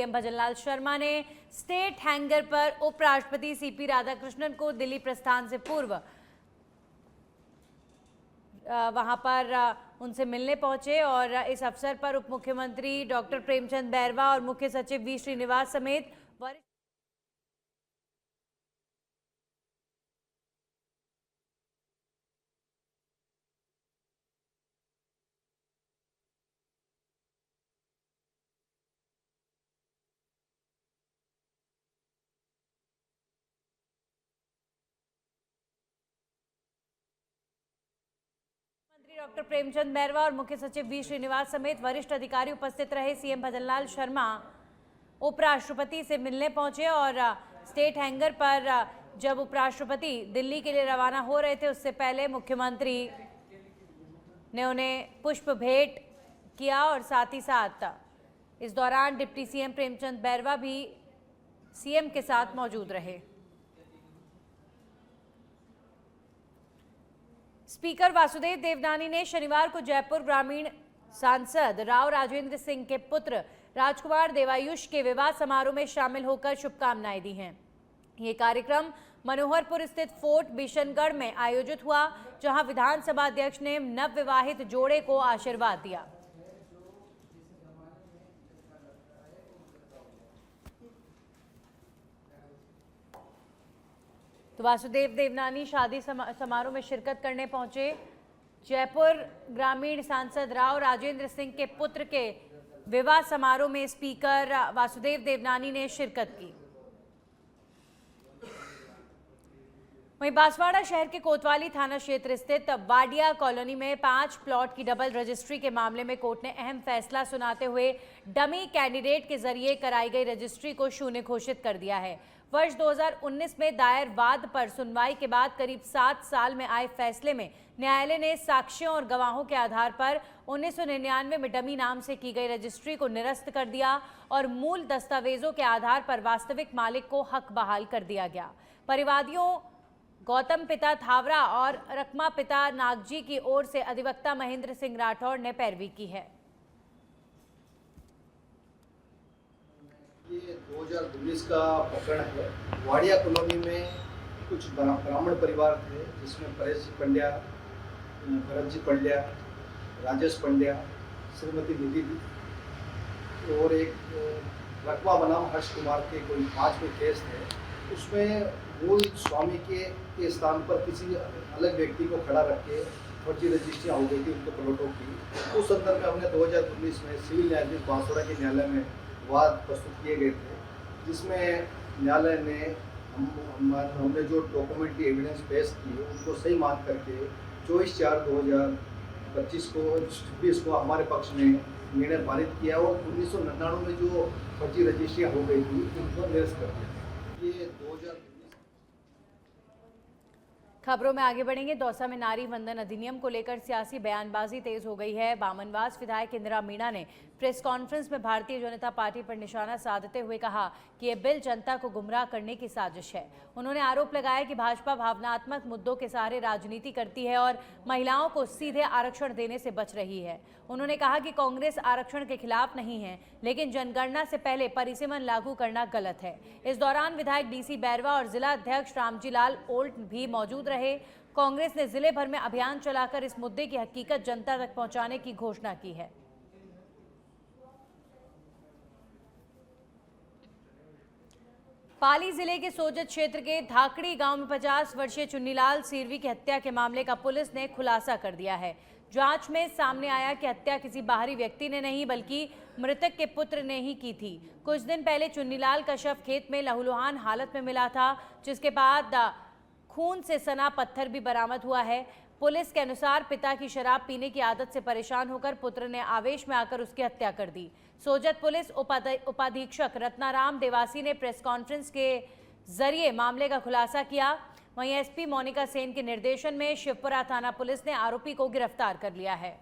CM Bhajanlal Sharma ने state hangar पर उपराष्ट्रपति सीपी राधाकृष्णन को दिल्ली प्रस्थान से पूर्व वहां पर उनसे मिलने पहुंचे और इस अवसर पर उप मुख्यमंत्री डॉक्टर प्रेमचंद बैरवा और मुख्य सचिव वी श्रीनिवास समेत वरिष्ठ डॉक्टर प्रेमचंद बैरवा और मुख्य सचिव वी श्रीनिवास समेत वरिष्ठ अधिकारी उपस्थित रहे। सीएम भजनलाल शर्मा उपराष्ट्रपति से मिलने पहुंचे और स्टेट हैंगर पर जब उपराष्ट्रपति दिल्ली के लिए रवाना हो रहे थे उससे पहले मुख्यमंत्री ने उन्हें पुष्प भेंट किया और साथ ही साथ इस दौरान डिप्टी सीएम प्रेमचंद बैरवा भी सीएम के साथ मौजूद रहे। स्पीकर वासुदेव देवनानी ने शनिवार को जयपुर ग्रामीण सांसद राव राजेंद्र सिंह के पुत्र राजकुमार देवायुष के विवाह समारोह में शामिल होकर शुभकामनाएं दी हैं। ये कार्यक्रम मनोहरपुर स्थित फोर्ट बिशनगढ़ में आयोजित हुआ, जहां विधानसभा अध्यक्ष ने नवविवाहित जोड़े को आशीर्वाद दिया। तो वासुदेव देवनानी शादी समारोह में शिरकत करने पहुंचे। जयपुर ग्रामीण सांसद राव राजेंद्र सिंह के पुत्र के विवाह समारोह में स्पीकर वासुदेव देवनानी ने शिरकत की। वहीं बांसवाड़ा शहर के कोतवाली थाना क्षेत्र स्थित वाडिया कॉलोनी में 5 प्लॉट की डबल रजिस्ट्री के मामले में कोर्ट ने अहम फैसला सुनाते हुए डमी कैंडिडेट के जरिए कराई गई रजिस्ट्री को शून्य घोषित कर दिया है। वर्ष 2019 में दायर वाद पर सुनवाई के बाद करीब 7 साल में आए फैसले में न्यायालय ने साक्ष्यों और गवाहों के आधार पर 1999 में डमी नाम से की गई रजिस्ट्री को निरस्त कर दिया और मूल दस्तावेजों के आधार पर वास्तविक मालिक को हक बहाल कर दिया गया। परिवादियों गौतम पिता थावरा और रकमा पिता नागजी की ओर से अधिवक्ता महेंद्र सिंह राठौड़ ने पैरवी की है। ये 2019 का प्रकरण है। वाडिया कॉलोनी में कुछ ब्राह्मण परिवार थे, जिसमें परेश जी पंड्या, भरत जी पंड्या, राजेश पंड्या, श्रीमती निधि और एक रकबा बनाम हर्ष कुमार के कोई 5 केस थे। उसमें मूल स्वामी के स्थान पर किसी अलग व्यक्ति को खड़ा रख के फर्जी रजिस्ट्रियाँ हो गई थी उनके प्लॉटों की। उस संदर्भ में हमने 2019 में सिविल न्यायाधीश बांसवाड़ा के न्यायालय में वाद प्रस्तुत किए गए थे, जिसमें न्यायालय ने हमने जो डॉक्यूमेंट्री एविडेंस पेश किए उनको सही मान करके 24/4/2025 को हमारे पक्ष में निर्णय पारित किया और 1999 में जो फर्जी रजिस्ट्रियाँ हो गई थी उनको निरस्त कर दिया। ये 2019। खबरों में आगे बढ़ेंगे। दौसा में नारी वंदन अधिनियम को लेकर सियासी बयानबाजी तेज हो गई है। बामनवास विधायक इंदिरा मीणा ने प्रेस कॉन्फ्रेंस में भारतीय जनता पार्टी पर निशाना साधते हुए कहा कि यह बिल जनता को गुमराह करने की साजिश है। उन्होंने आरोप लगाया कि भाजपा भावनात्मक मुद्दों के सहारे राजनीति करती है और महिलाओं को सीधे आरक्षण देने से बच रही है। उन्होंने कहा कि कांग्रेस आरक्षण के खिलाफ नहीं है, लेकिन जनगणना से पहले परिसीमन लागू करना गलत है। इस दौरान विधायक डीसी बैरवा और जिला अध्यक्ष रामजी लाल ओल्ट भी मौजूद रहे। कांग्रेस ने जिले भर में अभियान चलाकर इस मुद्दे की हकीकत जनता तक पहुंचाने की घोषणा की है। पाली जिले के सोजत क्षेत्र के धाकड़ी गांव में 50 वर्षीय चुन्नीलाल सिरवी की हत्या के मामले का पुलिस ने खुलासा कर दिया है। जांच में सामने आया कि हत्या किसी बाहरी व्यक्ति ने नहीं बल्कि मृतक के पुत्र ने ही की थी। कुछ दिन पहले चुन्नीलाल का शव खेत में लहूलुहान हालत में मिला था, जिसके बाद खून से सना पत्थर भी बरामद हुआ है। पुलिस के अनुसार पिता की शराब पीने की आदत से परेशान होकर पुत्र ने आवेश में आकर उसकी हत्या कर दी। सोजत पुलिस उपाधीक्षक रत्नाराम देवासी ने प्रेस कॉन्फ्रेंस के जरिए मामले का खुलासा किया। वहीं एसपी मोनिका सेन के निर्देशन में शिवपुरा थाना पुलिस ने आरोपी को गिरफ्तार कर लिया है।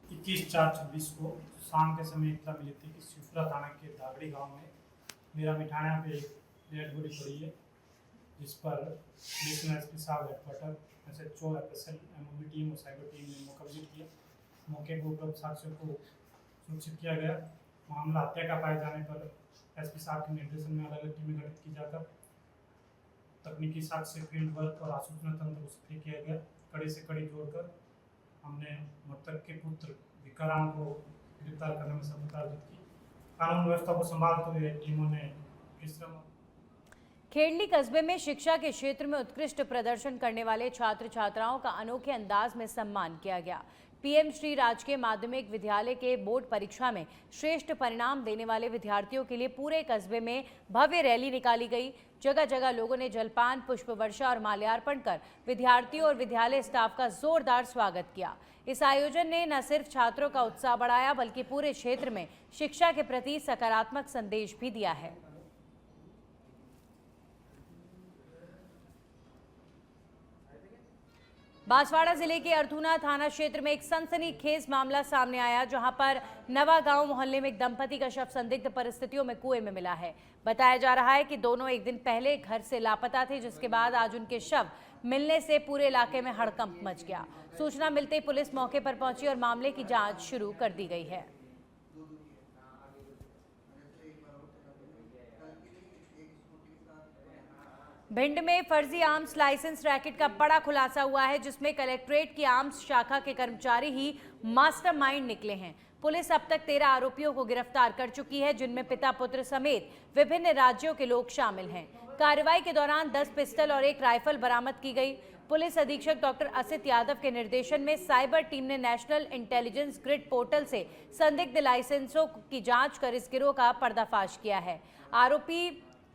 21/4/26 को शाम के समय इत्तला मिली थी कि शिवपुरा थाना के धाकड़ी गांव में मेरा मिठाना पे एक डेड बॉडी पड़ी है, जिस पर एसपी साहब headquarter SHO FSL MOB team और साइबर टीम ने मुकदमा किया। मौके पर उपलब्ध साक्ष्यों को सुनिश्चित किया गया। मामला हत्या का पाए जाने पर एसपी साहब के निर्देशन में अलग अलग टीमें गठित की जाकर तकनीकी साक्ष्य, फील्ड वर्क और आसूचना तंत्र को सक्रिय किया गया। कड़ी से कड़ी जोड़कर हमने मृतक के पुत्र विक्रांत को गिरफ्तार करने में सफलता अर्जित की। कानून व्यवस्था को संभालते हुए टीमों ने परिश्रम। खेड़ली कस्बे में शिक्षा के क्षेत्र में उत्कृष्ट प्रदर्शन करने वाले छात्र छात्राओं का अनोखे अंदाज में सम्मान किया गया। पीएम श्री राजकीय माध्यमिक विद्यालय के बोर्ड परीक्षा में श्रेष्ठ परिणाम देने वाले विद्यार्थियों के लिए पूरे कस्बे में भव्य रैली निकाली गई। जगह जगह लोगों ने जलपान, पुष्प वर्षा और माल्यार्पण कर विद्यार्थियों और विद्यालय स्टाफ का जोरदार स्वागत किया। इस आयोजन ने न सिर्फ छात्रों का उत्साह बढ़ाया बल्कि पूरे क्षेत्र में शिक्षा के प्रति सकारात्मक संदेश भी दिया है। बांसवाड़ा जिले के अर्थूना थाना क्षेत्र में एक सनसनीखेज मामला सामने आया, जहां पर नवा गांव मोहल्ले में एक दंपति का शव संदिग्ध परिस्थितियों में कुएं में मिला है। बताया जा रहा है कि दोनों एक दिन पहले घर से लापता थे, जिसके बाद आज उनके शव मिलने से पूरे इलाके में हड़कंप मच गया। सूचना मिलते ही पुलिस मौके पर पहुंची और मामले की जांच शुरू कर दी गई है। भिंड में फर्जी आर्म्स लाइसेंस रैकेट का बड़ा खुलासा हुआ है, जिसमें कलेक्ट्रेट की आर्म्स शाखा के कर्मचारी ही मास्टरमाइंड निकले हैं। पुलिस अब तक 13 आरोपियों को गिरफ्तार कर चुकी है, जिनमें पिता पुत्र समेत विभिन्न राज्यों के लोग शामिल हैं। कार्रवाई के दौरान 10 पिस्टल और 1 राइफल बरामद की गई। पुलिस अधीक्षक डॉक्टर असित यादव के निर्देशन में साइबर टीम ने नेशनल इंटेलिजेंस ग्रिड पोर्टल से संदिग्ध लाइसेंसों की जांच कर इस गिरोह का पर्दाफाश किया है। आरोपी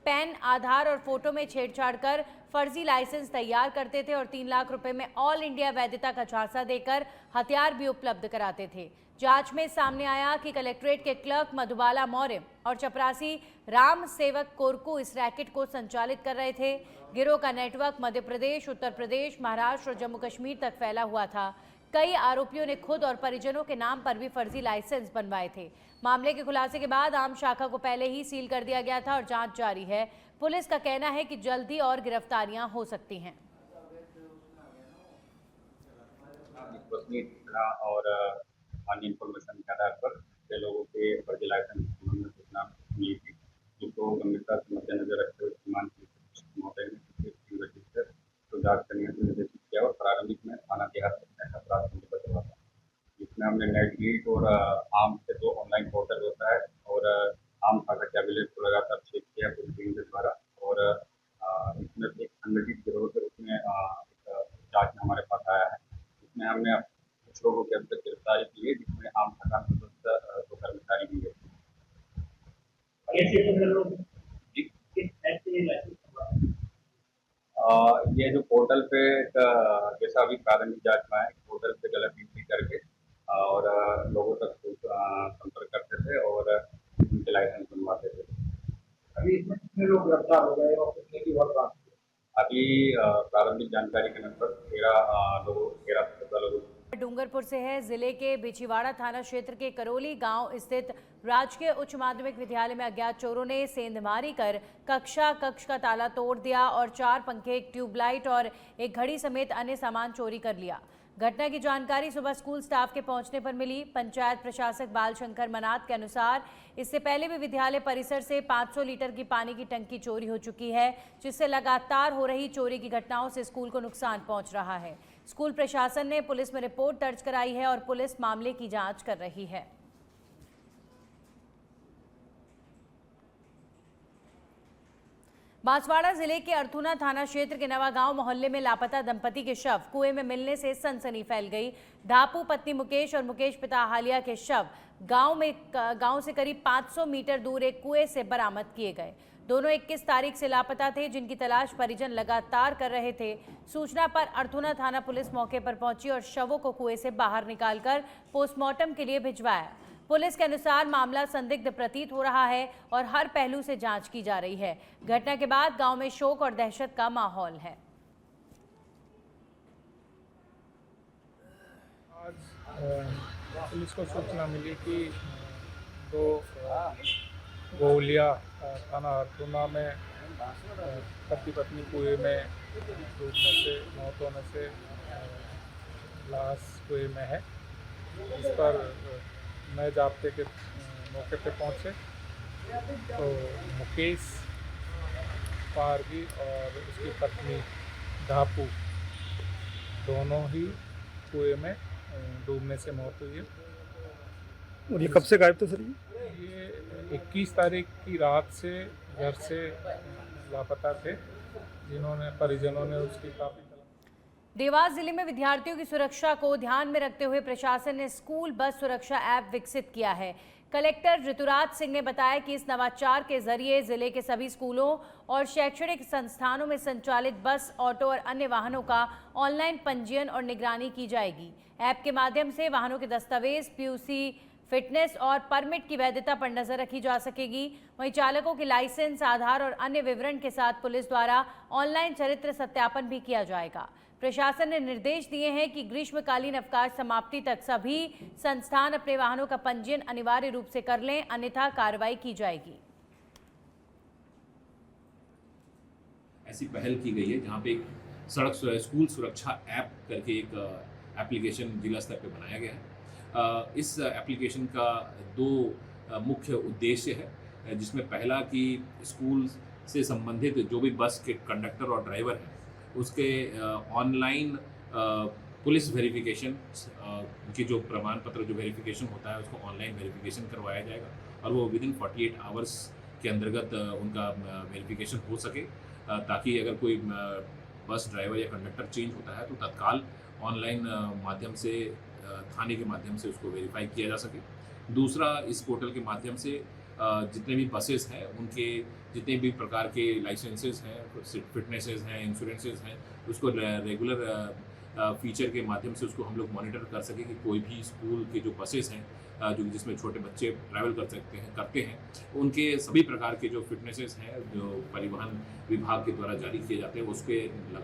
पैन, आधार और फोटो में छेड़छाड़ कर फर्जी लाइसेंस तैयार करते थे और 3 लाख रुपए में ऑल इंडिया वैधता का झांसा देकर हथियार भी उपलब्ध कराते थे। जांच में सामने आया कि कलेक्ट्रेट के क्लर्क मधुबाला मौर्य और चपरासी राम सेवक कोरकू इस रैकेट को संचालित कर रहे थे। गिरोह का नेटवर्क मध्य प्रदेश, उत्तर प्रदेश, महाराष्ट्र और जम्मू कश्मीर तक फैला हुआ था। कई आरोपियों ने खुद और परिजनों के नाम पर भी फर्जी लाइसेंस बनवाए थे। मामले के खुलासे के बाद आम शाखा को पहले ही सील कर दिया गया था और जांच जारी है। पुलिस का कहना है कि जल्दी और गिरफ्तारियां हो सकती हैं। और अन्य इन्फॉर्मेशन के आधार पर छह लोगों के फर्जी लाइसेंस संबंध में सूचना मिली थी, जिसको गंभीरता से मद्देनजर रखते हुए श्रीमान महोदय ने रजिस्टर तो जांच करने का निर्देशित किया और प्रारंभिक में थाना देहात में अपराध पंजीबद्ध हुआ था, जिसमें हमने नेट गीट और आम से 2 ऑनलाइन पोर्टल होता है और आम शाखा कैबिनेट को लगातार चेक किया पूरी टीम के द्वारा और इसमें एक संगठित गिरोह के रूप में जांच में हमारे पास आया है। इसमें हमने कुछ लोगों के अब तक गिरफ्तारी की है, जिसमें आम शाखा में 2 कर्मचारी भी है। ये जो पोर्टल पे जैसा अभी प्रारंभिक जांच में है, पोर्टल पे गलत एंट्री करके और लोगों तक संपर्क करते थे और उनके लाइसेंस बनवाते थे। अभी इसमें कितने लोग गिरफ्तार हो गए और कितने की और बात? अभी प्रारंभिक जानकारी के अनुसार 13 से 17 लोग। डूंगरपुर से है। जिले के बिछीवाड़ा थाना क्षेत्र के करोली गांव स्थित राजकीय उच्च माध्यमिक विद्यालय में अज्ञात चोरों ने सेंधमारी कर कक्ष का ताला तोड़ दिया और 4 पंखे, एक ट्यूबलाइट और एक घड़ी समेत अन्य सामान चोरी कर लिया। घटना की जानकारी सुबह स्कूल स्टाफ के पहुंचने पर मिली। पंचायत प्रशासक बालशंकर मनात के अनुसार इससे पहले भी विद्यालय परिसर से 500 लीटर की पानी की टंकी चोरी हो चुकी है, जिससे लगातार हो रही चोरी की घटनाओं से स्कूल को नुकसान पहुंच रहा है। स्कूल प्रशासन ने पुलिस में रिपोर्ट दर्ज कराई है और पुलिस मामले की जांच कर रही है। बांसवाड़ा जिले के अर्थूना थाना क्षेत्र के नवागांव मोहल्ले में लापता दंपति के शव कुएं में मिलने से सनसनी फैल गई। धापू पत्नी मुकेश और मुकेश पिता हालिया के शव गांव से करीब 500 मीटर दूर एक कुएं से बरामद किए गए। दोनों 21 तारीख से लापता थे, जिनकी तलाश परिजन लगातार कर रहे थे। सूचना पर अर्थूना थाना पुलिस मौके पर पहुंची और शवों को कुएं से बाहर निकालकर पोस्टमार्टम के लिए भिजवाया। पुलिस के अनुसार मामला संदिग्ध प्रतीत हो रहा है और हर पहलू से जांच की जा रही है। घटना के बाद गांव में शोक और दहशत का माहौल है। आज पुलिस को सूचना मिली कि 2 गोलिया थाना अर्थूना में पति पत्नी कुएं में डूबने से मौत होने से लाश कुएं में है। इस पर नए जाब्ते के मौके पे पहुँचे तो मुकेश पारगी और उसकी पत्नी धापू दोनों ही कुएं में डूबने से मौत हुई है। और ये कब से गायब थे सर? ये 21 तारीख की रात से घर से लापता थे, जिन्होंने परिजनों ने उसकी काफ़ी देवास जिले में विद्यार्थियों की सुरक्षा को ध्यान में रखते हुए प्रशासन ने स्कूल बस सुरक्षा ऐप विकसित किया है। कलेक्टर ऋतुराज सिंह ने बताया कि इस नवाचार के जरिए जिले के सभी स्कूलों और शैक्षणिक संस्थानों में संचालित बस, ऑटो और अन्य वाहनों का ऑनलाइन पंजीयन और निगरानी की जाएगी। ऐप के माध्यम से वाहनों के दस्तावेज, पीयूसी, फिटनेस और परमिट की वैधता पर नजर रखी जा सकेगी। वहीं चालकों के लाइसेंस, आधार और अन्य विवरण के साथ पुलिस द्वारा ऑनलाइन चरित्र सत्यापन भी किया जाएगा। प्रशासन ने निर्देश दिए हैं कि ग्रीष्मकालीन अवकाश समाप्ति तक सभी संस्थान अपने वाहनों का पंजीयन अनिवार्य रूप से कर लें, अन्यथा कार्रवाई की जाएगी। ऐसी पहल की गई है जहाँ पे एक स्कूल सुरक्षा ऐप करके एक एप्लीकेशन जिला स्तर पे बनाया गया है। इस एप्लीकेशन का 2 मुख्य उद्देश्य है, जिसमें पहला कि स्कूल से संबंधित जो भी बस के कंडक्टर और ड्राइवर हैं उसके ऑनलाइन पुलिस वेरिफिकेशन, उनकी जो प्रमाण पत्र जो वेरिफिकेशन होता है उसको ऑनलाइन वेरिफिकेशन करवाया जाएगा और वो विदिन 48 आवर्स के अंतर्गत उनका वेरिफिकेशन हो सके, ताकि अगर कोई बस ड्राइवर या कंडक्टर चेंज होता है तो तत्काल ऑनलाइन माध्यम से, थाने के माध्यम से उसको वेरीफाई किया जा सके। दूसरा, इस पोर्टल के माध्यम से जितने भी बसेस हैं उनके जितने भी प्रकार के लाइसेंसेस हैं, फिटनेसेस हैं, इंश्योरेंसेस हैं, उसको रेगुलर फीचर के माध्यम से उसको हम लोग मॉनिटर कर सकें कि कोई भी स्कूल के जो बसेस हैं जो जिसमें छोटे बच्चे ट्रैवल करते हैं उनके सभी प्रकार के जो फिटनेसेस हैं जो परिवहन विभाग के द्वारा जारी किए जाते हैं उसके लगा